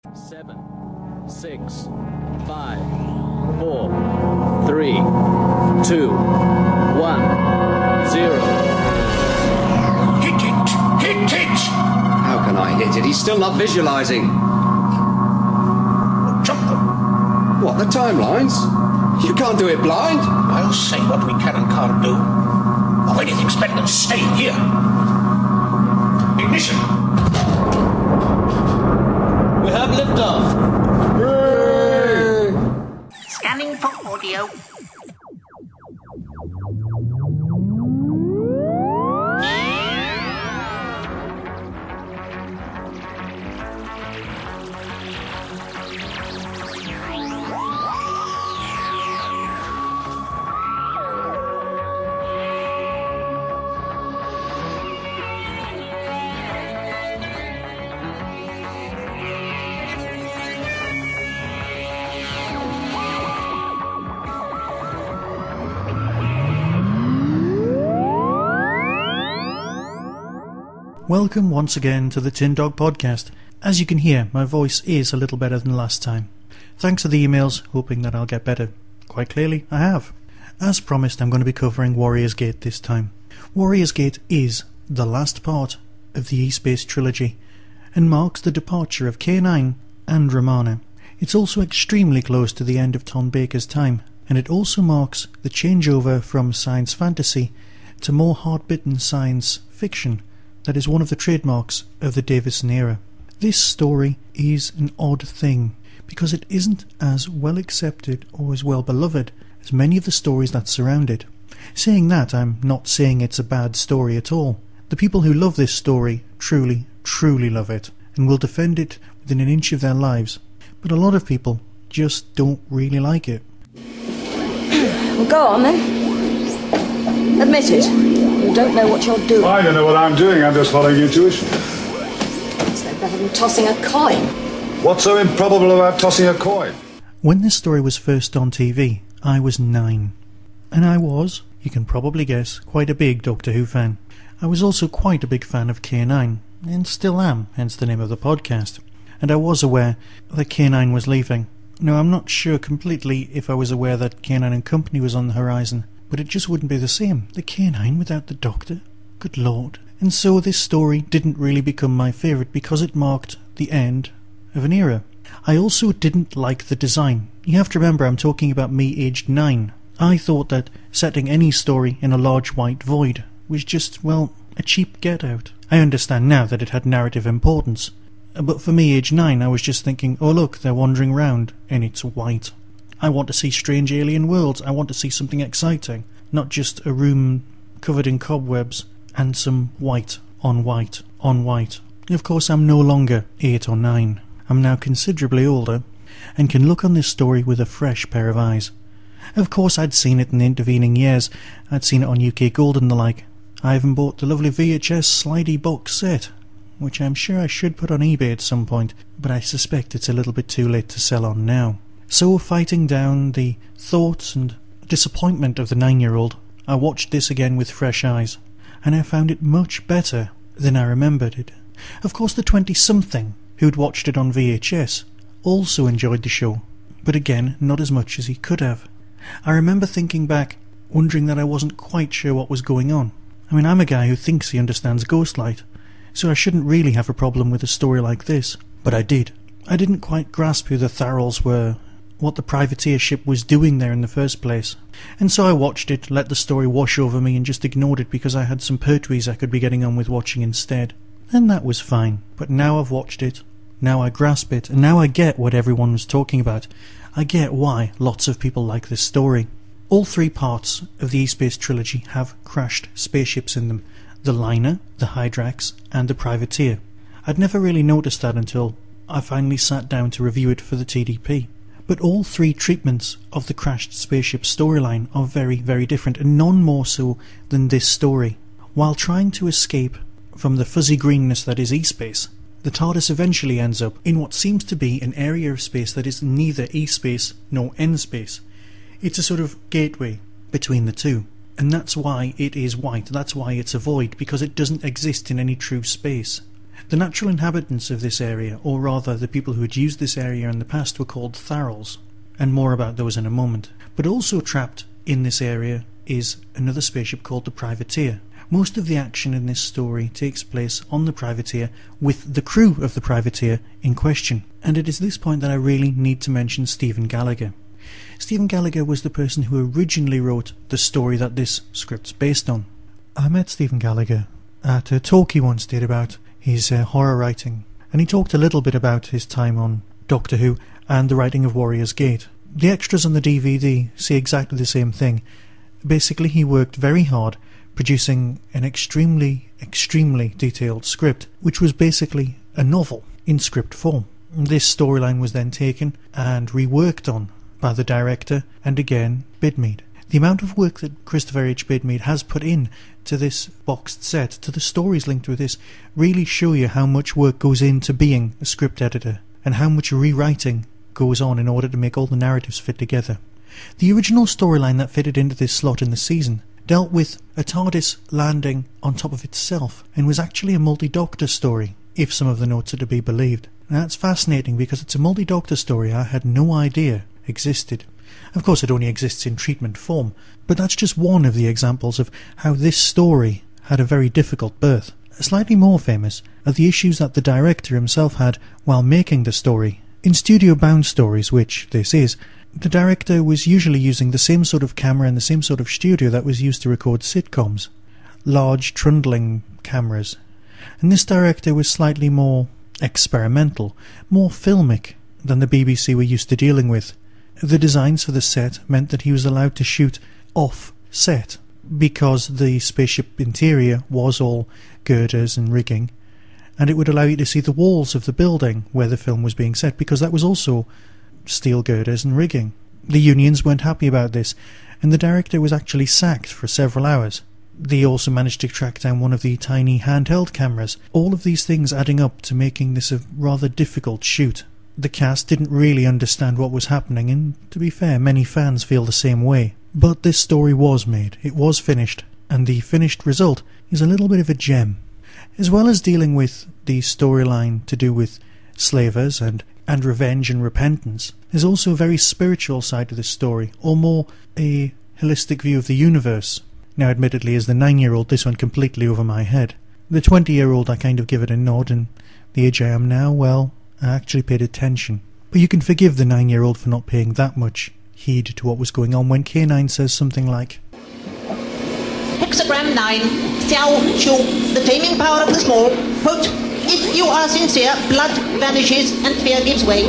7, 6, 5, 4, 3, 2, 1, 0. Hit it! Hit it! How can I hit it? He's still not visualizing. Jump them. What, the timelines? You can't do it blind. I'll say what we can and can't do. Or anything's better than staying here. Ignition! We have liftoff. Scanning for audio. Welcome once again to the Tin Dog Podcast. As you can hear, my voice is a little better than last time. Thanks for the emails, hoping that I'll get better. Quite clearly, I have. As promised, I'm going to be covering Warriors Gate this time. Warriors Gate is the last part of the E-Space trilogy, and marks the departure of K9 and Romana. It's also extremely close to the end of Tom Baker's time, and it also marks the changeover from science fantasy to more hard-bitten science fiction. That is one of the trademarks of the Davison era. This story is an odd thing, because it isn't as well accepted or as well beloved as many of the stories that surround it. Saying that, I'm not saying it's a bad story at all. The people who love this story truly, truly love it, and will defend it within an inch of their lives. But a lot of people just don't really like it. Well, go on then. Admit it. You don't know what you're doing. I don't know what I'm doing. I'm just following intuition. It's no better than tossing a coin. What's so improbable about tossing a coin? When this story was first on TV, I was 9. And I was, you can probably guess, quite a big Doctor Who fan. I was also quite a big fan of K9, and still am, hence the name of the podcast. And I was aware that K9 was leaving. Now, I'm not sure completely if I was aware that K9 and Company was on the horizon, but it just wouldn't be the same. The K9 without the Doctor? Good Lord. And so this story didn't really become my favourite because it marked the end of an era. I also didn't like the design. You have to remember I'm talking about me aged 9. I thought that setting any story in a large white void was just, well, a cheap get-out. I understand now that it had narrative importance. But for me, age 9, I was just thinking, oh look, they're wandering round, and it's white. I want to see strange alien worlds. I want to see something exciting, not just a room covered in cobwebs and some white on white on white. Of course, I'm no longer 8 or 9. I'm now considerably older and can look on this story with a fresh pair of eyes. Of course, I'd seen it in the intervening years. I'd seen it on UK Gold and the like. I even bought the lovely VHS slidey box set, which I'm sure I should put on eBay at some point, but I suspect it's a little bit too late to sell on now. So, fighting down the thoughts and disappointment of the 9-year-old, I watched this again with fresh eyes, and I found it much better than I remembered it. Of course, the 20-something who'd watched it on VHS also enjoyed the show, but again, not as much as he could have. I remember thinking back, wondering that I wasn't quite sure what was going on. I mean, I'm a guy who thinks he understands Ghostlight, so I shouldn't really have a problem with a story like this, but I did. I didn't quite grasp who the Tharals were, what the privateer ship was doing there in the first place. And so I watched it, let the story wash over me and just ignored it because I had some Pertwees I could be getting on with watching instead. And that was fine. But now I've watched it, now I grasp it, and now I get what everyone was talking about. I get why lots of people like this story. All 3 parts of the E-Space trilogy have crashed spaceships in them. The Liner, the Hydrax, and the Privateer. I'd never really noticed that until I finally sat down to review it for the TDP. But all 3 treatments of the crashed spaceship storyline are very, very different, and none more so than this story. While trying to escape from the fuzzy greenness that is E-Space, the TARDIS eventually ends up in what seems to be an area of space that is neither E-Space nor N-Space. It's a sort of gateway between the two, and that's why it is white, that's why it's a void, because it doesn't exist in any true space. The natural inhabitants of this area, or rather the people who had used this area in the past, were called Tharals, and more about those in a moment. But also trapped in this area is another spaceship called the Privateer. Most of the action in this story takes place on the Privateer with the crew of the Privateer in question. And it is this point that I really need to mention Stephen Gallagher. Stephen Gallagher was the person who originally wrote the story that this script's based on. I met Stephen Gallagher at a talk he once did about his horror writing, and he talked a little bit about his time on Doctor Who and the writing of Warrior's Gate. The extras on the DVD say exactly the same thing. Basically, he worked very hard producing an extremely detailed script, which was basically a novel in script form. This storyline was then taken and reworked on by the director and again Bidmead. The amount of work that Christopher H. Bidmead has put in to this boxed set, to the stories linked with this, really show you how much work goes into being a script editor and how much rewriting goes on in order to make all the narratives fit together. The original storyline that fitted into this slot in the season dealt with a TARDIS landing on top of itself and was actually a multi-Doctor story, if some of the notes are to be believed. Now that's fascinating because it's a multi-Doctor story I had no idea existed. Of course it only exists in treatment form, but that's just one of the examples of how this story had a very difficult birth. Slightly more famous are the issues that the director himself had while making the story. In studio-bound stories, which this is, the director was usually using the same sort of camera and the same sort of studio that was used to record sitcoms. Large, trundling cameras. And this director was slightly more experimental, more filmic than the BBC were used to dealing with. The designs for the set meant that he was allowed to shoot off-set, because the spaceship interior was all girders and rigging, and it would allow you to see the walls of the building where the film was being set, because that was also steel girders and rigging. The unions weren't happy about this, and the director was actually sacked for several hours. They also managed to track down one of the tiny handheld cameras, all of these things adding up to making this a rather difficult shoot. The cast didn't really understand what was happening, and to be fair, many fans feel the same way. But this story was made, it was finished, and the finished result is a little bit of a gem. As well as dealing with the storyline to do with slavers and revenge and repentance, there's also a very spiritual side to this story, or more a holistic view of the universe. Now admittedly, as the 9-year-old, this went completely over my head. The 20-year-old, I kind of give it a nod, and the age I am now, well, I actually paid attention. But you can forgive the 9-year-old for not paying that much heed to what was going on when K9 says something like, Hexagram 9, Xiao Shu, the taming power of the small. Quote, if you are sincere, blood vanishes and fear gives way.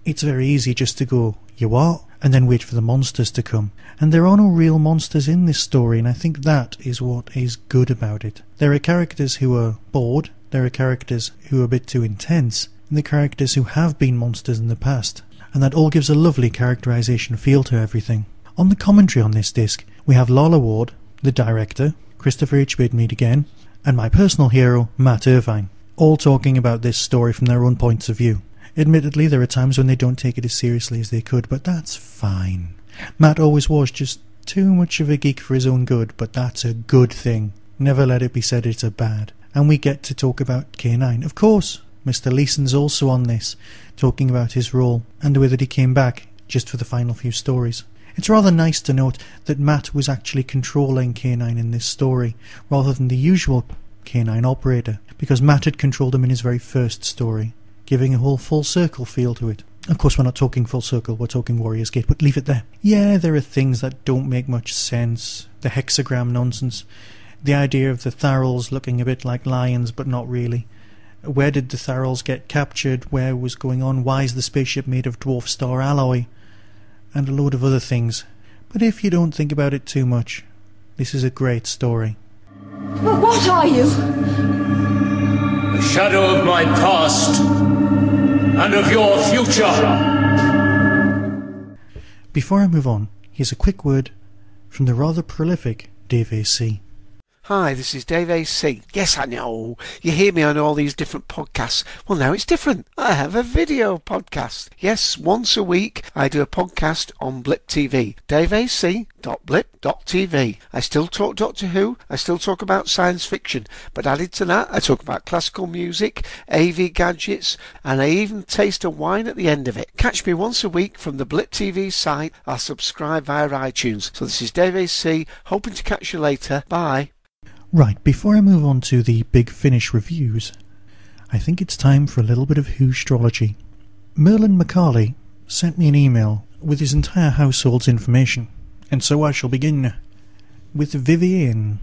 It's very easy just to go, you are, and then wait for the monsters to come. And there are no real monsters in this story, and I think that is what is good about it. There are characters who are bored, there are characters who are a bit too intense, and the characters who have been monsters in the past, and that all gives a lovely characterisation feel to everything. On the commentary on this disc, we have Lalla Ward, the director, Christopher H. Bidmead again, and my personal hero, Matt Irvine, all talking about this story from their own points of view. Admittedly, there are times when they don't take it as seriously as they could, but that's fine. Matt always was just too much of a geek for his own good, but that's a good thing. Never let it be said it's a bad. And we get to talk about K9. Of course, Mr. Leeson's also on this, talking about his role, and the way that he came back just for the final few stories. It's rather nice to note that Matt was actually controlling K9 in this story, rather than the usual K9 operator, because Matt had controlled him in his very first story, giving a whole full circle feel to it. Of course, we're not talking full circle, we're talking Warrior's Gate, but leave it there. Yeah, there are things that don't make much sense. The hexagram nonsense. The idea of the Tharals looking a bit like lions, but not really. Where did the Tharals get captured? Where was going on? Why is the spaceship made of dwarf star alloy? And a load of other things. But if you don't think about it too much, this is a great story. But what are you? The shadow of my past and of your future. Before I move on, here's a quick word from the rather prolific Dave A.C. Hi, this is Dave AC. Yes, I know. You hear me on all these different podcasts. Well, now it's different. I have a video podcast. Yes, once a week I do a podcast on Blip TV. DaveAC.blip.tv. I still talk Doctor Who. I still talk about science fiction. But added to that, I talk about classical music, AV gadgets, and I even taste a wine at the end of it. Catch me once a week from the Blip TV site or subscribe via iTunes. So this is Dave AC. Hoping to catch you later. Bye. Right, before I move on to the Big Finish reviews, I think it's time for a little bit of Whostrology. Merlin McCarley sent me an email with his entire household's information, and so I shall begin with Vivienne.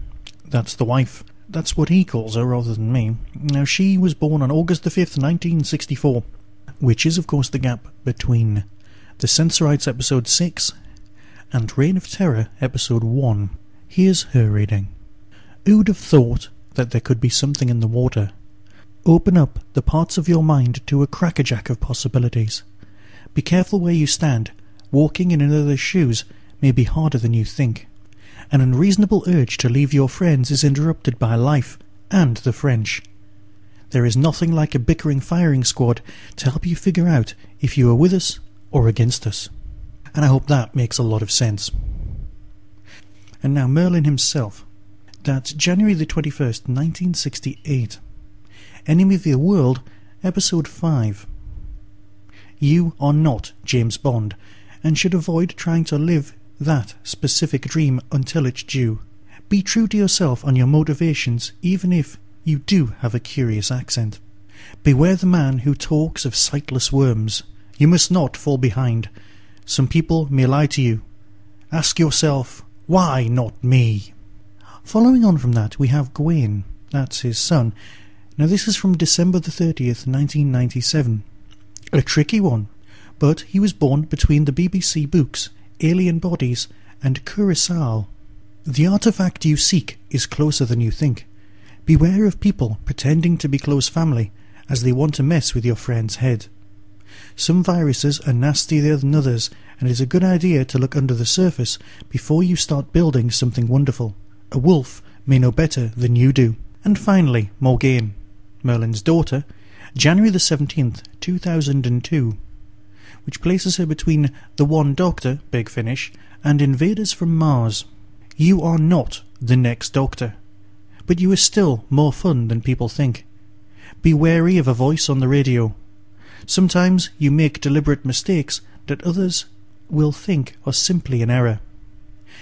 That's the wife. That's what he calls her rather than me. Now, she was born on August the 5th, 1964, which is, of course, the gap between The Censorites Episode 6 and Reign of Terror Episode 1. Here's her reading. Who'd have thought that there could be something in the water? Open up the parts of your mind to a crackerjack of possibilities. Be careful where you stand. Walking in another's shoes may be harder than you think. An unreasonable urge to leave your friends is interrupted by life and the French. There is nothing like a bickering firing squad to help you figure out if you are with us or against us. And I hope that makes a lot of sense. And now Merlin himself. That's January the 21st, 1968. Enemy of the World, Episode 5. You are not James Bond, and should avoid trying to live that specific dream until it's due. Be true to yourself and your motivations, even if you do have a curious accent. Beware the man who talks of sightless worms. You must not fall behind. Some people may lie to you. Ask yourself, why not me? Following on from that, we have Gawain. That's his son. Now this is from December the 30th, 1997. A tricky one, but he was born between the BBC books, Alien Bodies, and Curaçao. The artifact you seek is closer than you think. Beware of people pretending to be close family, as they want to mess with your friend's head. Some viruses are nastier than others, and it is a good idea to look under the surface before you start building something wonderful. A wolf may know better than you do. And finally, Morgaine, Merlin's daughter, January the 17th, 2002, which places her between The One Doctor, Big Finish, and Invaders from Mars. You are not the next Doctor, but you are still more fun than people think. Be wary of a voice on the radio. Sometimes you make deliberate mistakes that others will think are simply an error.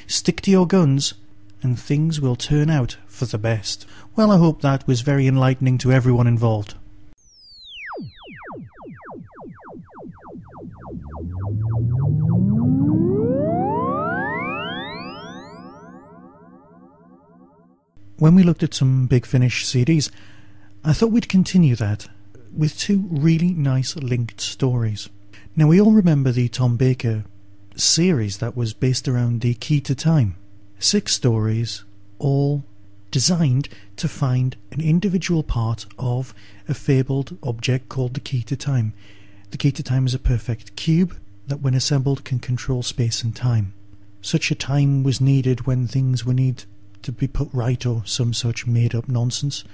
Stick to your guns, and things will turn out for the best. Well, I hope that was very enlightening to everyone involved. When we looked at some Big Finish CDs, I thought we'd continue that with two really nice linked stories. Now, we all remember the Tom Baker series that was based around the Key to Time. 6 stories, all designed to find an individual part of a fabled object called the Key to Time. The Key to Time is a perfect cube that, when assembled, can control space and time. Such a time was needed when things were needed to be put right or some such made-up nonsense.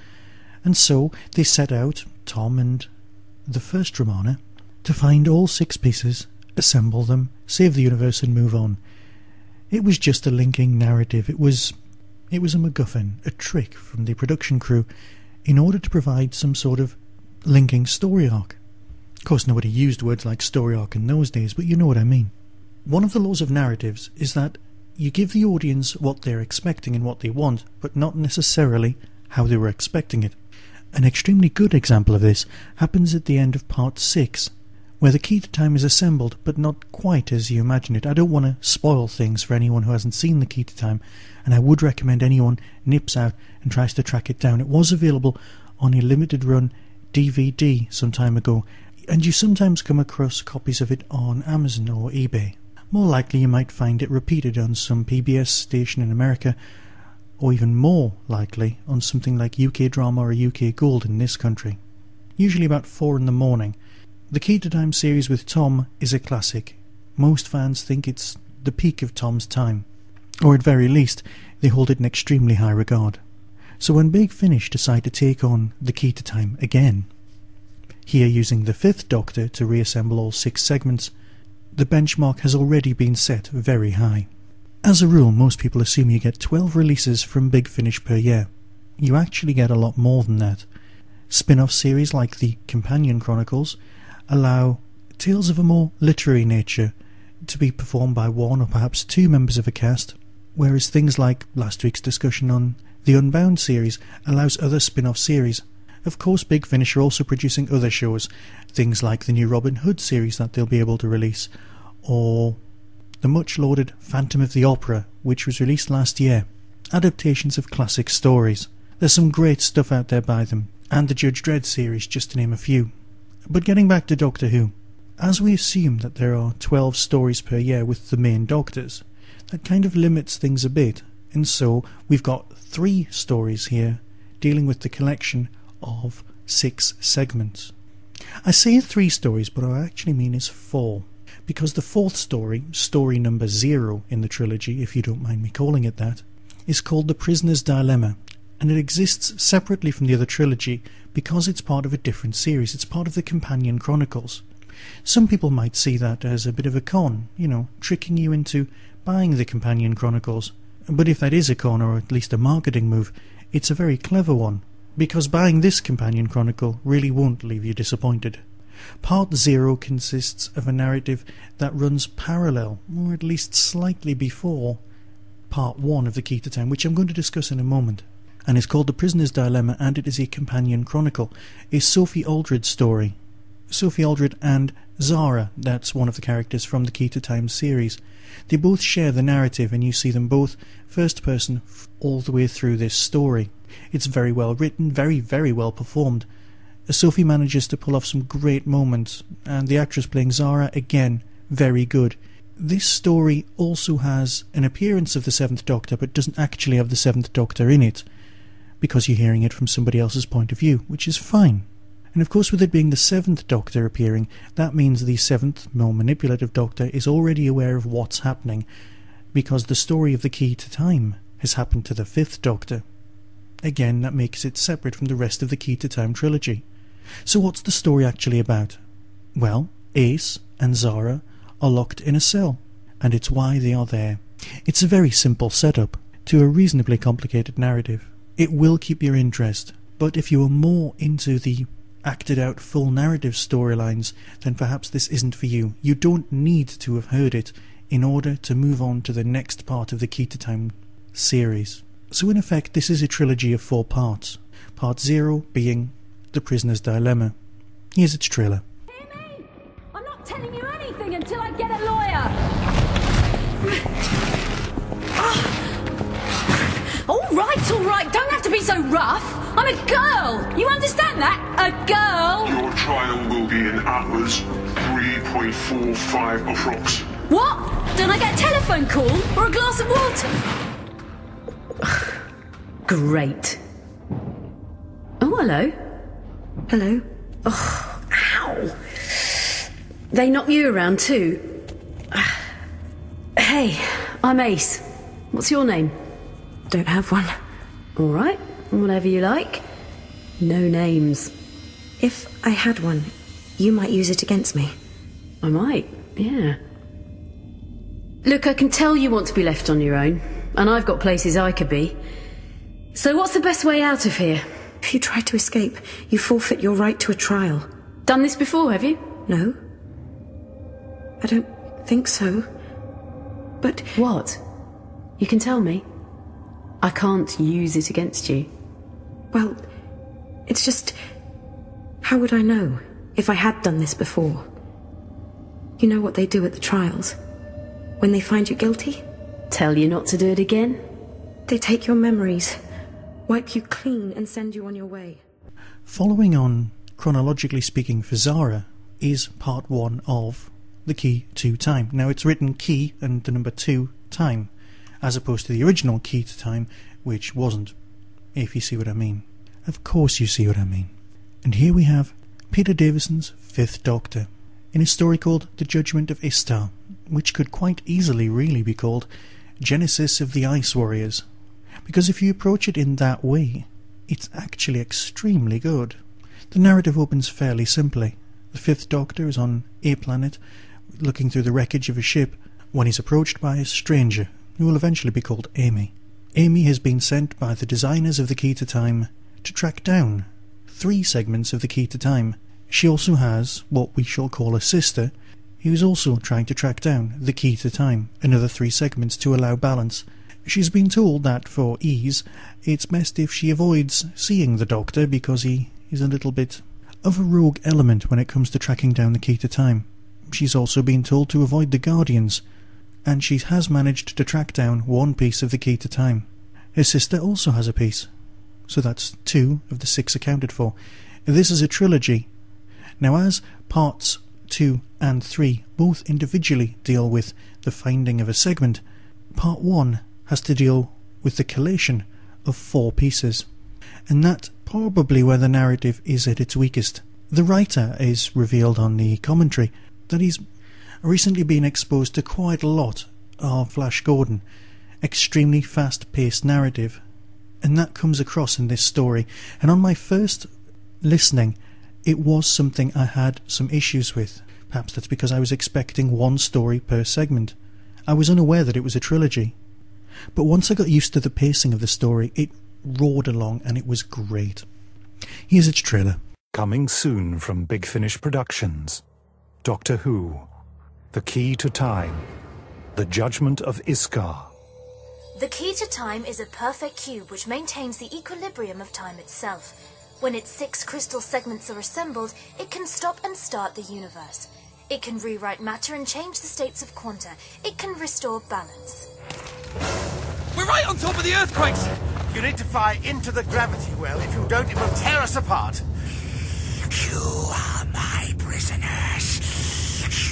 And so they set out, Tom and the first Romana, to find all 6 pieces, assemble them, save the universe and move on. It was just a linking narrative. It was a MacGuffin, a trick from the production crew in order to provide some sort of linking story arc. Of course, nobody used words like story arc in those days, but you know what I mean. One of the laws of narratives is that you give the audience what they're expecting and what they want, but not necessarily how they were expecting it. An extremely good example of this happens at the end of Part 6, where the Key to Time is assembled, but not quite as you imagine it. I don't want to spoil things for anyone who hasn't seen the Key to Time, and I would recommend anyone nips out and tries to track it down. It was available on a limited run DVD some time ago, and you sometimes come across copies of it on Amazon or eBay. More likely you might find it repeated on some PBS station in America, or even more likely on something like UK Drama or UK Gold in this country. Usually about 4 in the morning. The Key to Time series with Tom is a classic. Most fans think it's the peak of Tom's time, or at very least they hold it in extremely high regard. So when Big Finish decide to take on the Key to Time again, here using the 5th Doctor to reassemble all 6 segments, the benchmark has already been set very high. As a rule, most people assume you get 12 releases from Big Finish per year. You actually get a lot more than that. Spin-off series like the Companion Chronicles allow tales of a more literary nature to be performed by 1 or perhaps 2 members of a cast, whereas things like last week's discussion on the Unbound series allows other spin-off series. Of course, Big Finish are also producing other shows, things like the new Robin Hood series that they'll be able to release, or the much-lauded Phantom of the Opera, which was released last year, adaptations of classic stories. There's some great stuff out there by them, and the Judge Dredd series, just to name a few. But getting back to Doctor Who, as we assume that there are 12 stories per year with the main Doctors, that kind of limits things a bit, and so we've got 3 stories here dealing with the collection of 6 segments. I say 3 stories, but what I actually mean is 4, because the 4th story, story number 0 in the trilogy, if you don't mind me calling it that, is called The Prisoner's Dilemma, and it exists separately from the other trilogy because it's part of a different series. It's part of the Companion Chronicles. Some people might see that as a bit of a con, tricking you into buying the Companion Chronicles. But if that is a con, or at least a marketing move, it's a very clever one, because buying this Companion Chronicle really won't leave you disappointed. Part 0 consists of a narrative that runs parallel, or at least slightly before, Part 1 of the Key to Time, which I'm going to discuss in a moment, and is called The Prisoner's Dilemma, and it is a Companion Chronicle, a Sophie Aldred story. Sophie Aldred and Zara, that's one of the characters from the Key to Time series. They both share the narrative, and you see them both first person all the way through this story. It's very well written, very, very well performed. Sophie manages to pull off some great moments, and the actress playing Zara, again, very good. This story also has an appearance of the 7th Doctor, but doesn't actually have the 7th Doctor in it, because you're hearing it from somebody else's point of view, which is fine. And of course, with it being the 7th Doctor appearing, that means the 7th, more manipulative Doctor is already aware of what's happening, because the story of the Key to Time has happened to the 5th Doctor. Again, that makes it separate from the rest of the Key to Time trilogy. So what's the story actually about? Well, Ace and Zara are locked in a cell, and it's why they are there. It's a very simple setup to a reasonably complicated narrative. It will keep your interest, but if you are more into the acted out full narrative storylines, then perhaps this isn't for you. You don't need to have heard it in order to move on to the next part of the Key to Time series. So in effect, this is a trilogy of 4 parts. Part 0 being The Prisoner's Dilemma. Here's its trailer. Hear me? I'm not telling you anything until I get a lawyer. All right, don't have to be so rough. I'm a girl. You understand that? A girl. Your trial will be in hours 3.45 approx. What? Don't I get a telephone call or a glass of water? Great. Oh, hello. Hello. Oh, ow. They knock you around too. Hey, I'm Ace. What's your name? Don't have one. All right, whatever you like. No names. If I had one, you might use it against me. I might, yeah. Look, I can tell you want to be left on your own, and I've got places I could be. So what's the best way out of here? If you try to escape, you forfeit your right to a trial. Done this before, have you? No. I don't think so. But... What? You can tell me. I can't use it against you. Well, it's just... How would I know if I had done this before? You know what they do at the trials? When they find you guilty? Tell you not to do it again? They take your memories, wipe you clean and send you on your way. Following on, chronologically speaking for Zara, is part 1 of The Key to Time. Now it's written Key and the number 2 Time, as opposed to the original Key to Time, which wasn't, if you see what I mean. Of course you see what I mean. And here we have Peter Davison's 5th Doctor, in a story called The Judgment of Istar, which could quite easily really be called Genesis of the Ice Warriors, because if you approach it in that way, it's actually extremely good. The narrative opens fairly simply. The Fifth Doctor is on a planet, looking through the wreckage of a ship, when he's approached by a stranger, who will eventually be called Amy. Amy has been sent by the designers of the Key to Time to track down 3 segments of the Key to Time. She also has what we shall call a sister, who is also trying to track down the Key to Time, another 3 segments to allow balance. She's been told that, for ease, it's best if she avoids seeing the Doctor because he is a little bit of a rogue element when it comes to tracking down the Key to Time. She's also been told to avoid the Guardians, and she has managed to track down 1 piece of the Key to Time. Her sister also has a piece, so that's 2 of the 6 accounted for. This is a trilogy. Now, as parts 2 and 3 both individually deal with the finding of a segment, part 1 has to deal with the collation of 4 pieces, and that's probably where the narrative is at its weakest. The writer is revealed on the commentary that he's recently been exposed to quite a lot of Flash Gordon, extremely fast-paced narrative, and that comes across in this story. And on my first listening, it was something I had some issues with. Perhaps that's because I was expecting 1 story per segment. I was unaware that it was a trilogy. But once I got used to the pacing of the story, it roared along and it was great. Here's its trailer. Coming soon from Big Finish Productions. Doctor Who. The Key to Time. The Judgment of Iskar. The Key to Time is a perfect cube which maintains the equilibrium of time itself. When its 6 crystal segments are assembled, it can stop and start the universe. It can rewrite matter and change the states of quanta. It can restore balance. We're right on top of the earthquakes! You need to fly into the gravity well. If you don't, it will tear us apart. You are my prisoners.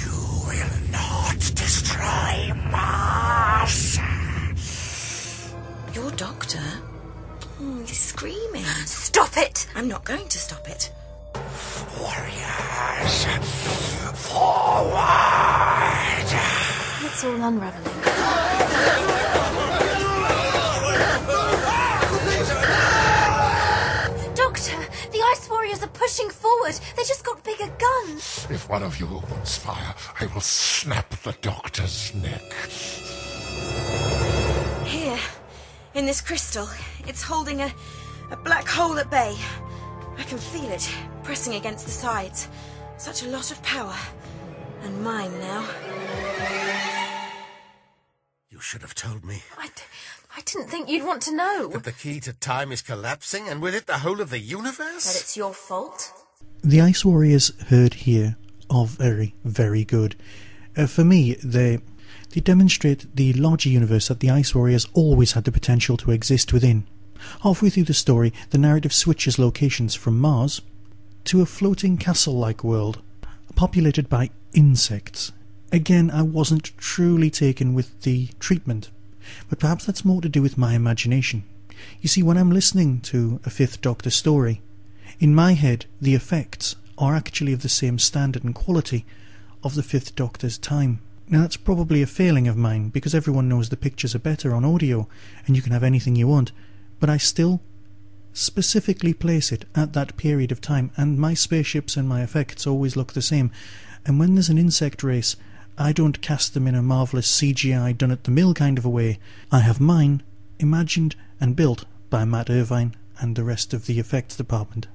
You will not destroy Mars. Your doctor? He's screaming. Stop it! I'm not going to stop it. Warriors, forward! It's all unraveling. Doctor, the Ice Warriors are pushing forward. They just got bigger guns. If one of you opens fire, I will snap the Doctor's neck. Here, in this crystal, it's holding a black hole at bay. I can feel it pressing against the sides. Such a lot of power. And mine now. You should have told me. I didn't think you'd want to know. That the Key to Time is collapsing, and with it the whole of the universe? That it's your fault? The Ice Warriors heard here are very, very good. For me, they demonstrate the larger universe that the Ice Warriors always had the potential to exist within. Halfway through the story, the narrative switches locations from Mars to a floating castle-like world, populated by insects. Again, I wasn't truly taken with the treatment, but perhaps that's more to do with my imagination. You see, when I'm listening to a Fifth Doctor story, in my head the effects are actually of the same standard and quality of the Fifth Doctor's time. Now that's probably a failing of mine, because everyone knows the pictures are better on audio and you can have anything you want, but I still specifically place it at that period of time, and my spaceships and my effects always look the same. And when there's an insect race, I don't cast them in a marvellous CGI done at the mill kind of a way. I have mine imagined and built by Matt Irvine and the rest of the effects department.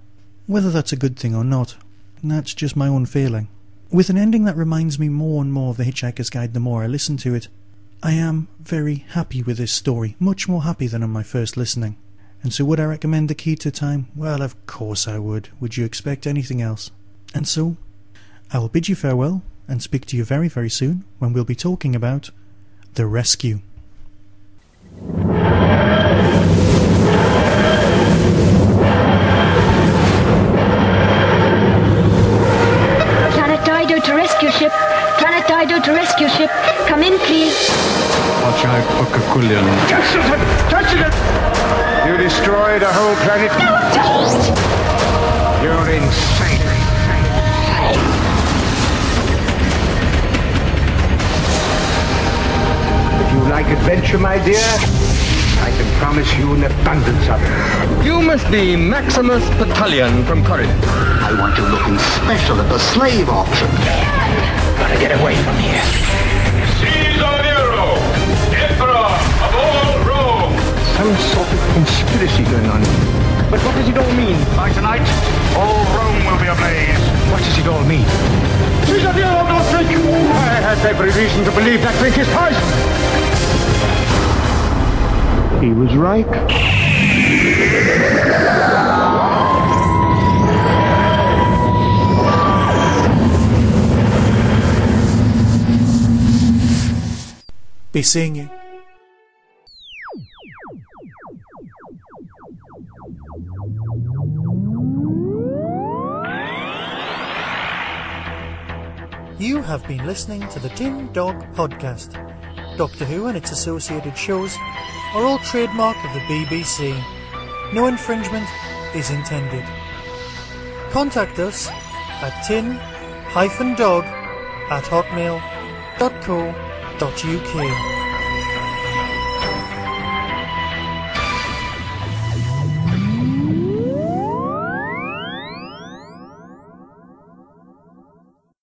Whether that's a good thing or not, that's just my own feeling. With an ending that reminds me more and more of The Hitchhiker's Guide the more I listen to it, I am very happy with this story, much more happy than on my first listening. And so would I recommend The Key to Time? Well, of course I would. Would you expect anything else? And so, I will bid you farewell and speak to you very, very soon when we'll be talking about The Rescue. Planet Dido to rescue ship. Planet Dido to rescue ship. Come in, please. Acayip Okakulyan. You destroyed a whole planet? You're insane. Would you like adventure, my dear? I can promise you an abundance of it. You must be Maximus Battalion from Corinth. I want you looking special at the slave auction. Gotta get away from here. Caesar Nero, Emperor of all Rome. Some sort of conspiracy going on. But what does it all mean? By tonight, all Rome will be ablaze. What does it all mean? Caesar Nero, don't drink! I have every reason to believe that drink is poison. He was right. Be seeing you. You have been listening to the Tin Dog Podcast. Doctor Who and its associated shows are all trademark of the BBC. No infringement is intended. Contact us at tin-dog@hotmail.co.uk.